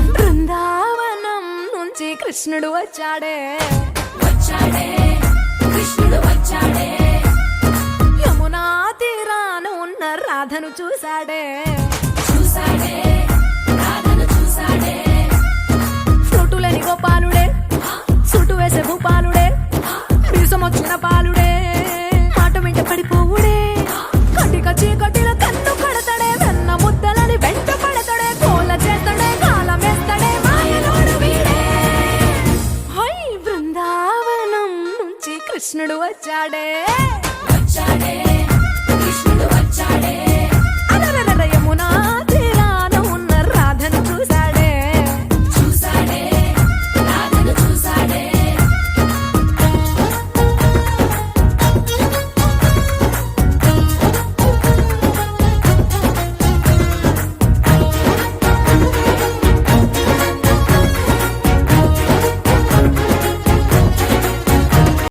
బృందావనం నుంచి కృష్ణుడు వచ్చాడే కృష్ణుడు వచ్చాడే యమునా తీరాన ఉన్న రాధను చూశాడే రాధను చూసాడే ఫ్రూటులేని గోపాలుడే సుటు వేసే భూపాలుడే మీసమొచ్చిన పాలుడే మాట వెంట పడిపోవుడే కటిక చీకటిల కన్ను కడతాడే వెన్న ముద్దలని వెంట పడతాడే కోల చేస్తాడే కాలం వేస్తాడే మాయలోడు వీడే హై బృందావనం నుంచి కృష్ణుడు వచ్చాడే